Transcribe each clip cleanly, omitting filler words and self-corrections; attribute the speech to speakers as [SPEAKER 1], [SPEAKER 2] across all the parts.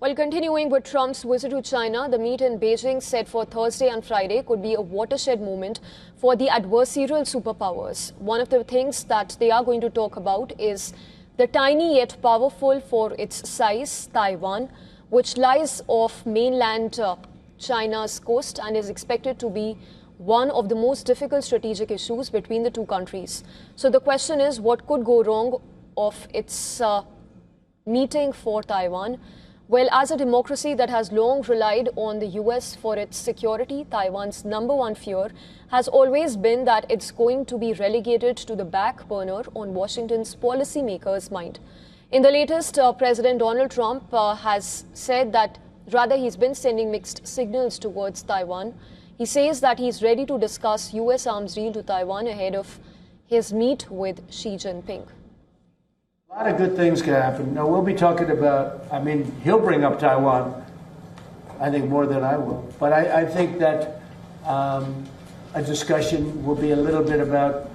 [SPEAKER 1] While continuing with Trump's visit to China, the meet in Beijing set for Thursday and Friday could be a watershed moment for the adversarial superpowers. One of the things that they are going to talk about is the tiny yet powerful for its size Taiwan, which lies off mainland China's coast and is expected to be one of the most difficult strategic issues between the two countries. So the question is, what could go wrong of its meeting for Taiwan? Well, as a democracy that has long relied on the US for its security, Taiwan's number one fear has always been that it's going to be relegated to the back burner on Washington's policymakers' mind. In the latest, President Donald Trump has said that rather he's been sending mixed signals towards Taiwan. He says that he's ready to discuss US arms deal to Taiwan ahead of his meet with Xi Jinping.
[SPEAKER 2] A lot of good things can happen. Now, we'll be talking about, he'll bring up Taiwan, I think, more than I will. But I think that a discussion will be a little bit about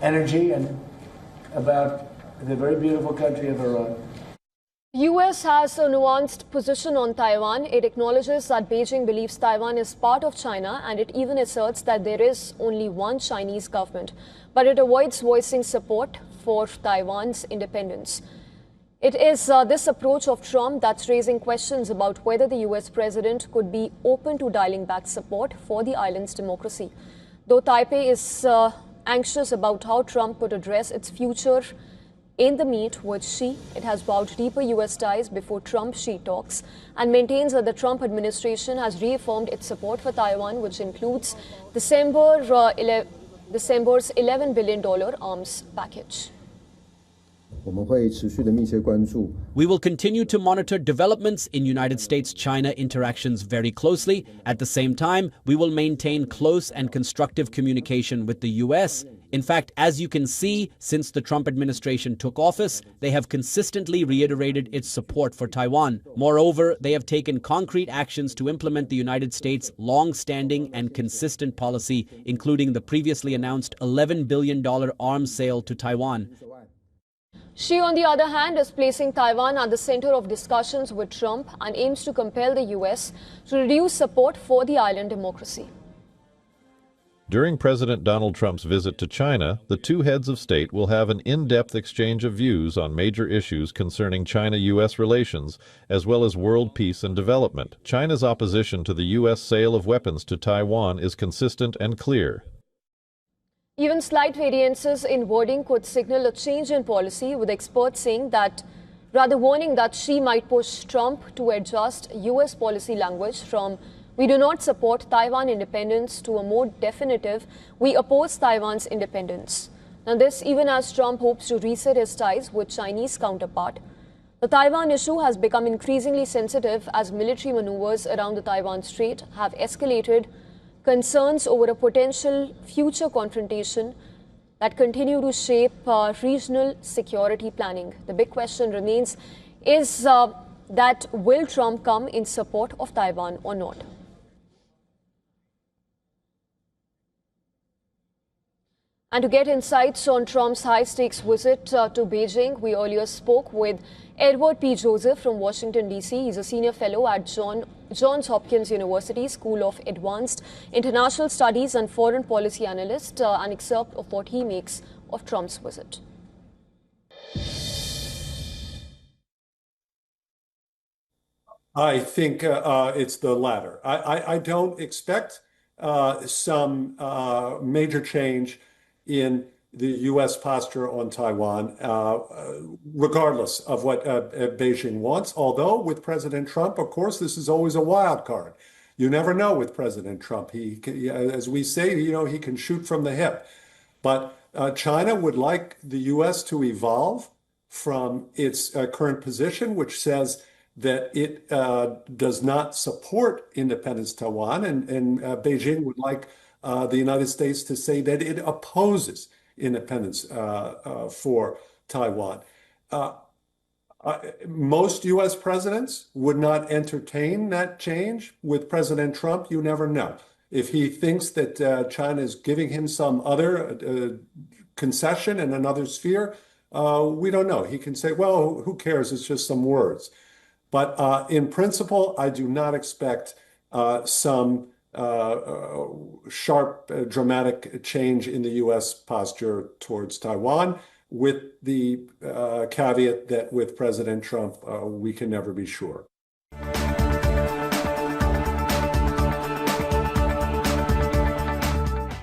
[SPEAKER 2] energy and about the very beautiful country of Iran.
[SPEAKER 1] U.S. has a nuanced position on Taiwan. It acknowledges that Beijing believes Taiwan is part of China, and it even asserts that there is only one Chinese government. But it avoids voicing support for Taiwan's independence. It is this approach of Trump that's raising questions about whether the U.S. president could be open to dialing back support for the island's democracy. Though Taipei is anxious about how Trump could address its future in the meet with Xi, it has vowed deeper U.S. ties before Trump-Xi talks and maintains that the Trump administration has reaffirmed its support for Taiwan, which includes December's $11 billion arms package.
[SPEAKER 3] We will continue to monitor developments in United States-China interactions very closely. At the same time, we will maintain close and constructive communication with the U.S. In fact, as you can see, since the Trump administration took office, they have consistently reiterated its support for Taiwan. Moreover, they have taken concrete actions to implement the United States' long-standing and consistent policy, including the previously announced $11 billion arms sale to Taiwan.
[SPEAKER 1] Xi, on the other hand, is placing Taiwan at the center of discussions with Trump and aims to compel the U.S. to reduce support for the island democracy.
[SPEAKER 4] During President Donald Trump's visit to China, the two heads of state will have an in-depth exchange of views on major issues concerning China-U.S. relations, as well as world peace and development. China's opposition to the U.S. sale of weapons to Taiwan is consistent and clear.
[SPEAKER 1] Even slight variances in wording could signal a change in policy, with experts saying that, rather warning that Xi might push Trump to adjust U.S. policy language from "we do not support Taiwan independence" to a more definitive "we oppose Taiwan's independence." Now this even as Trump hopes to reset his ties with Chinese counterpart. The Taiwan issue has become increasingly sensitive as military maneuvers around the Taiwan Strait have escalated concerns over a potential future confrontation that continue to shape regional security planning. The big question remains is that will Trump come in support of Taiwan or not? And to get insights on Trump's high-stakes visit to Beijing, we earlier spoke with Edward P. Joseph from Washington, D.C. He's a senior fellow at Johns Hopkins University School of Advanced International Studies and foreign policy analyst. An excerpt of what he makes of Trump's visit.
[SPEAKER 5] I think it's the latter. I don't expect some major change in the U.S. posture on Taiwan, regardless of what Beijing wants. Although with President Trump, of course, this is always a wild card. You never know with President Trump. He as we say, he can shoot from the hip. But China would like the U.S. to evolve from its current position, which says that it does not support independence Taiwan, and Beijing would like the United States to say that it opposes independence for Taiwan. Most U.S. presidents would not entertain that change. With President Trump, you never know. If he thinks that China is giving him some other concession in another sphere, We don't know. He can say, well, who cares? It's just some words. But in principle, I do not expect some sharp, dramatic change in the U.S. posture towards Taiwan, with the caveat that with President Trump, we can never be sure.